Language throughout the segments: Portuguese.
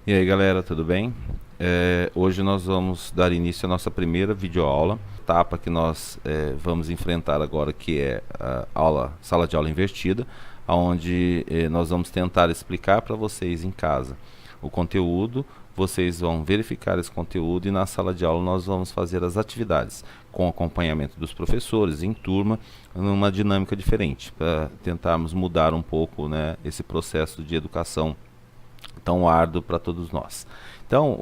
E aí galera, tudo bem? Hoje nós vamos dar início à nossa primeira videoaula, etapa que nós vamos enfrentar agora, que é a sala de aula invertida, onde nós vamos tentar explicar para vocês em casa o conteúdo, vocês vão verificar esse conteúdo e na sala de aula nós vamos fazer as atividades com acompanhamento dos professores, em turma, numa dinâmica diferente, para tentarmos mudar um pouco, né, esse processo de educação tão árduo para todos nós. Então,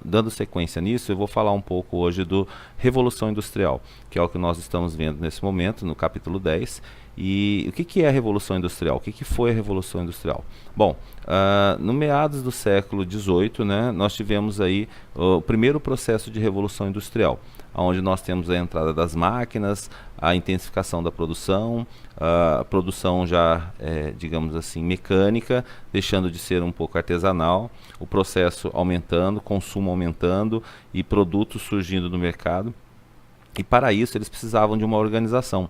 dando sequência nisso, eu vou falar um pouco hoje do Revolução Industrial, que é o que nós estamos vendo nesse momento, no capítulo 10. E o que é a Revolução Industrial? O que foi a Revolução Industrial? Bom, no meados do século XVIII, né, nós tivemos aí o primeiro processo de Revolução Industrial, onde nós temos a entrada das máquinas, a intensificação da produção, a produção já, digamos assim, mecânica, deixando de ser um pouco artesanal, o processo aumentando, consumo aumentando e produtos surgindo no mercado. E para isso eles precisavam de uma organização.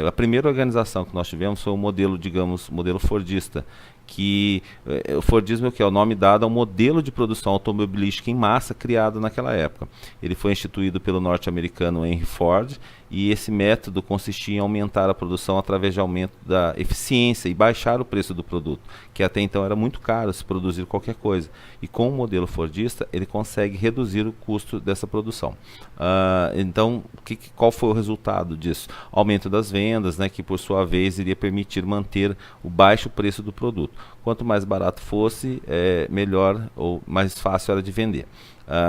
A primeira organização que nós tivemos foi o modelo, digamos, modelo fordista, que o Fordismo é o que? É o nome dado ao modelo de produção automobilística em massa criado naquela época. Ele foi instituído pelo norte-americano Henry Ford e esse método consistia em aumentar a produção através de aumento da eficiência e baixar o preço do produto, que até então era muito caro se produzir qualquer coisa. E com o modelo fordista ele consegue reduzir o custo dessa produção. Então, qual foi o resultado disso? Aumento das vendas, né, que por sua vez iria permitir manter o baixo preço do produto. Quanto mais barato fosse, melhor ou mais fácil era de vender.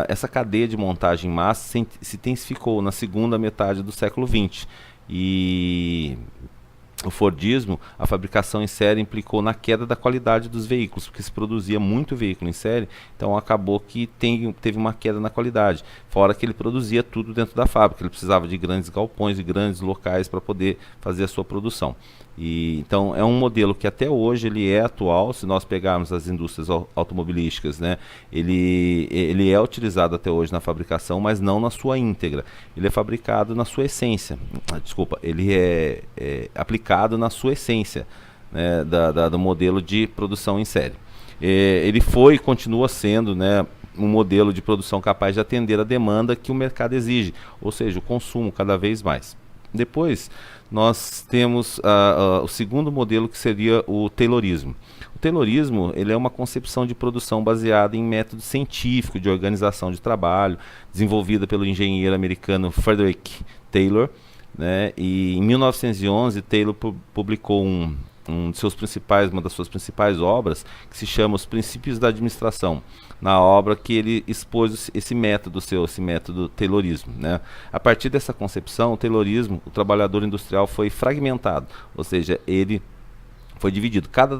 Essa cadeia de montagem em massa se intensificou na segunda metade do século XX e o Fordismo, a fabricação em série implicou na queda da qualidade dos veículos, porque se produzia muito veículo em série, então acabou que teve uma queda na qualidade, fora que ele produzia tudo dentro da fábrica, ele precisava de grandes galpões e grandes locais para poder fazer a sua produção. Então é um modelo que até hoje ele é atual, se nós pegarmos as indústrias automobilísticas, né, ele é utilizado até hoje na fabricação, mas não na sua íntegra, ele é fabricado na sua essência, ele é aplicado na sua essência, né, do modelo de produção em série. Ele foi e continua sendo, né, um modelo de produção capaz de atender a demanda que o mercado exige, ou seja, o consumo cada vez mais. Depois nós temos o segundo modelo, que seria o Taylorismo. O Taylorismo ele é uma concepção de produção baseada em método científico de organização de trabalho, desenvolvida pelo engenheiro americano Frederick Taylor, né? E em 1911 Taylor publicou uma das suas principais obras, que se chama Os Princípios da Administração, na obra que ele expôs esse método Taylorismo, né? A partir dessa concepção, o Taylorismo, o trabalhador industrial foi fragmentado, ou seja, ele foi dividido. Cada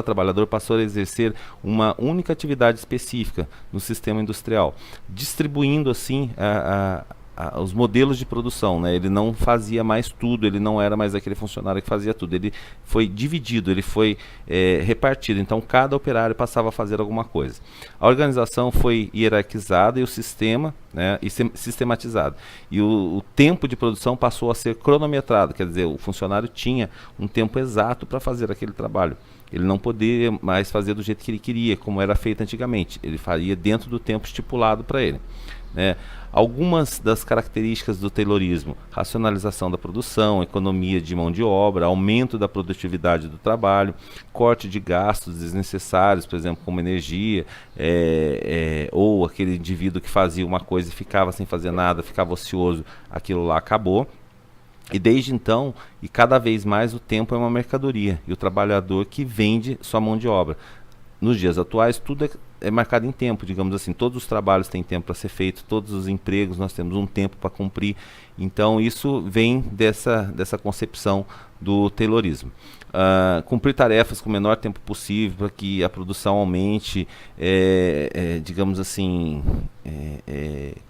trabalhador passou a exercer uma única atividade específica no sistema industrial, distribuindo assim os modelos de produção, né? Ele não fazia mais tudo, ele não era mais aquele funcionário que fazia tudo, ele foi dividido, ele foi repartido, então cada operário passava a fazer alguma coisa. A organização foi hierarquizada e o sistema, né, sistematizado, e o tempo de produção passou a ser cronometrado, quer dizer, o funcionário tinha um tempo exato para fazer aquele trabalho. Ele não poderia mais fazer do jeito que ele queria, como era feito antigamente, ele faria dentro do tempo estipulado para ele, né? Algumas das características do Taylorismo: racionalização da produção, economia de mão de obra, aumento da produtividade do trabalho, corte de gastos desnecessários, por exemplo, como energia, ou aquele indivíduo que fazia uma coisa e ficava sem fazer nada, ficava ocioso, aquilo lá acabou. E desde então, e cada vez mais, o tempo é uma mercadoria, e o trabalhador que vende sua mão de obra. Nos dias atuais, tudo é marcado em tempo, digamos assim, todos os trabalhos têm tempo para ser feito, todos os empregos nós temos um tempo para cumprir. Então isso vem dessa concepção do Taylorismo. Cumprir tarefas com o menor tempo possível para que a produção aumente, digamos assim,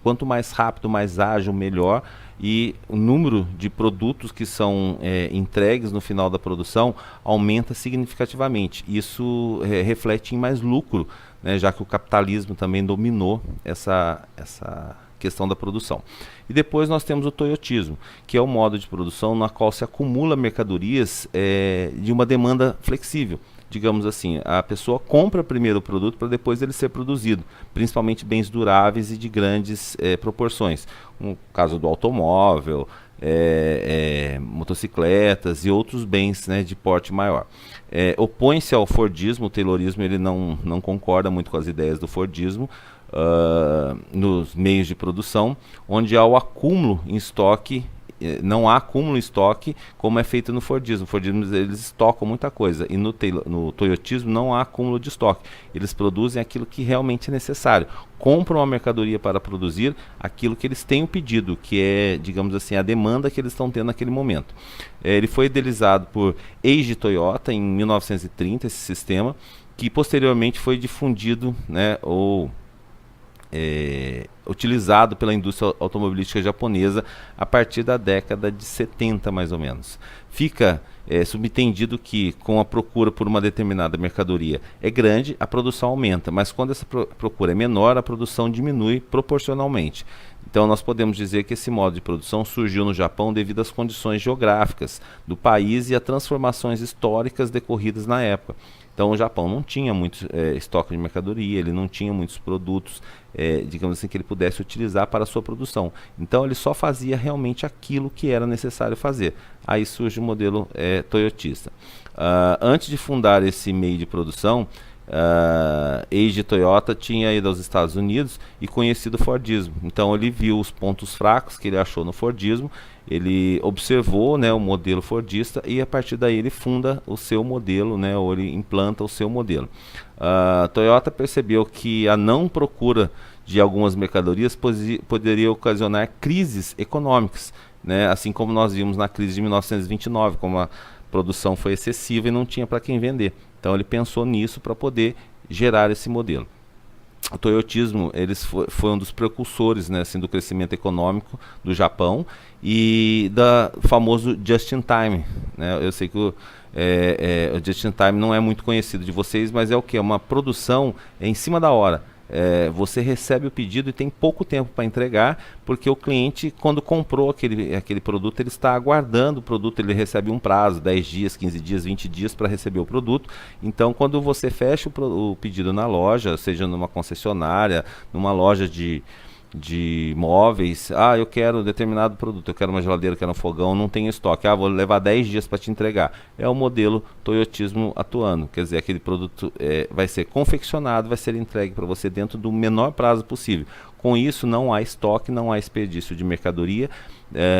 quanto mais rápido, mais ágil, melhor, e o número de produtos que são entregues no final da produção aumenta significativamente. Isso reflete em mais lucro, né, já que o capitalismo também dominou essa questão da produção. E depois nós temos o toyotismo, que é o modo de produção na qual se acumula mercadorias de uma demanda flexível. digamos assim, a pessoa compra primeiro o produto para depois ele ser produzido, principalmente bens duráveis e de grandes proporções. No caso do automóvel, motocicletas e outros bens, né, de porte maior. Opõe-se ao Fordismo, o Taylorismo ele não concorda muito com as ideias do Fordismo, nos meios de produção, onde há o acúmulo em estoque. Não há acúmulo em estoque como é feito no Fordismo. No Fordismo eles estocam muita coisa, e no Toyotismo não há acúmulo de estoque. Eles produzem aquilo que realmente é necessário, compram a mercadoria para produzir aquilo que eles têm o pedido, que é, digamos assim, a demanda que eles estão tendo naquele momento. Ele foi idealizado por Eiji Toyota em 1930, esse sistema, que posteriormente foi difundido, né, ou utilizado pela indústria automobilística japonesa a partir da década de 70, mais ou menos. Fica subentendido que, com a procura por uma determinada mercadoria é grande, a produção aumenta, mas quando essa procura é menor, a produção diminui proporcionalmente. Então nós podemos dizer que esse modo de produção surgiu no Japão devido às condições geográficas do país e a transformações históricas decorridas na época. Então o Japão não tinha muito estoque de mercadoria, ele não tinha muitos produtos, digamos assim, que ele pudesse utilizar para a sua produção. Então ele só fazia realmente aquilo que era necessário fazer. Aí surge o modelo toyotista. Antes de fundar esse meio de produção, Eiji Toyota tinha ido aos Estados Unidos e conhecido o Fordismo. Então ele viu os pontos fracos que ele achou no Fordismo, ele observou, né, o modelo Fordista, e a partir daí ele funda o seu modelo, né, ou ele implanta o seu modelo. Toyota percebeu que a não procura de algumas mercadorias poderia ocasionar crises econômicas, né, assim como nós vimos na crise de 1929, como a produção foi excessiva e não tinha para quem vender. Então ele pensou nisso para poder gerar esse modelo. O Toyotismo foi um dos precursores, né, assim, do crescimento econômico do Japão e do famoso Just-in-Time, né? Eu sei que o Just-in-Time não é muito conhecido de vocês, mas é o que? É uma produção em cima da hora. Você recebe o pedido e tem pouco tempo para entregar, porque o cliente, quando comprou aquele produto, ele está aguardando o produto, ele recebe um prazo, 10 dias, 15 dias, 20 dias para receber o produto. Então, quando você fecha o pedido na loja, seja numa concessionária, numa loja de móveis, eu quero determinado produto, eu quero uma geladeira, eu quero um fogão, não tem estoque, vou levar 10 dias para te entregar. É o modelo Toyotismo atuando, quer dizer, aquele produto vai ser confeccionado, vai ser entregue para você dentro do menor prazo possível. Com isso não há estoque, não há desperdício de mercadoria,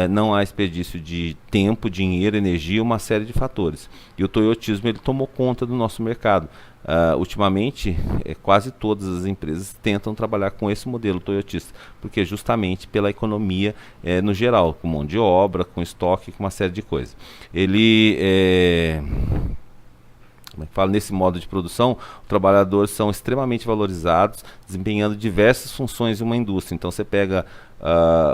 não há desperdício de tempo, dinheiro, energia, uma série de fatores. E o Toyotismo ele tomou conta do nosso mercado. Ultimamente, quase todas as empresas tentam trabalhar com esse modelo toyotista, porque justamente pela economia no geral, com mão de obra, com estoque, com uma série de coisas. Ele como é que fala? Nesse modo de produção, os trabalhadores são extremamente valorizados, desempenhando diversas funções em uma indústria. Então você pega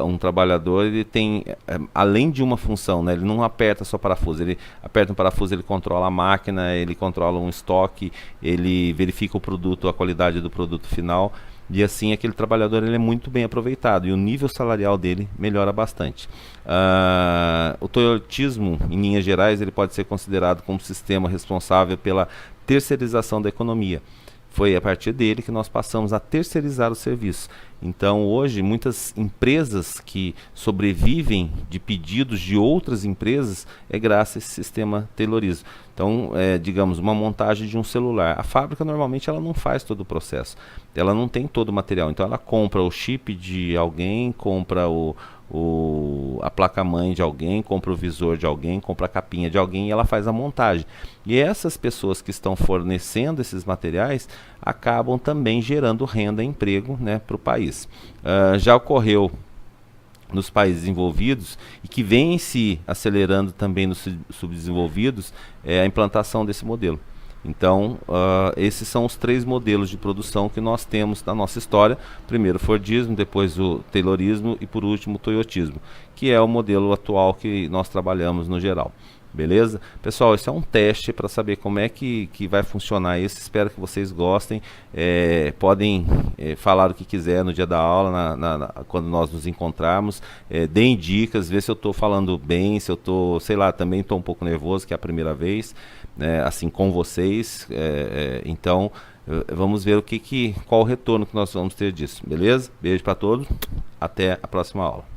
um trabalhador, ele tem, além de uma função, né, ele não aperta só parafuso, ele aperta um parafuso, ele controla a máquina, ele controla um estoque, ele verifica o produto, a qualidade do produto final. E assim aquele trabalhador ele é muito bem aproveitado e o nível salarial dele melhora bastante. O toyotismo, em linhas gerais, ele pode ser considerado como sistema responsável pela terceirização da economia. Foi a partir dele que nós passamos a terceirizar o serviço. Então hoje muitas empresas que sobrevivem de pedidos de outras empresas graças a esse sistema Taylorismo. Então, digamos, uma montagem de um celular. A fábrica normalmente ela não faz todo o processo. Ela não tem todo o material. Então ela compra o chip de alguém, compra a placa-mãe de alguém, compra o visor de alguém, compra a capinha de alguém e ela faz a montagem. E essas pessoas que estão fornecendo esses materiais acabam também gerando renda e emprego, né, para o país. Já ocorreu nos países desenvolvidos e que vem se acelerando também nos subdesenvolvidos a implantação desse modelo. Então, esses são os 3 modelos de produção que nós temos na nossa história. Primeiro o Fordismo, depois o Taylorismo e por último o Toyotismo, que é o modelo atual que nós trabalhamos no geral. Beleza? Pessoal, isso é um teste para saber como é que vai funcionar isso. Espero que vocês gostem. Podem falar o que quiser no dia da aula, quando nós nos encontrarmos. Deem dicas, ver se eu estou falando bem, se eu estou, sei lá, também estou um pouco nervoso, que é a primeira vez, né, assim, com vocês. Então, vamos ver qual o retorno que nós vamos ter disso. Beleza? Beijo para todos. Até a próxima aula.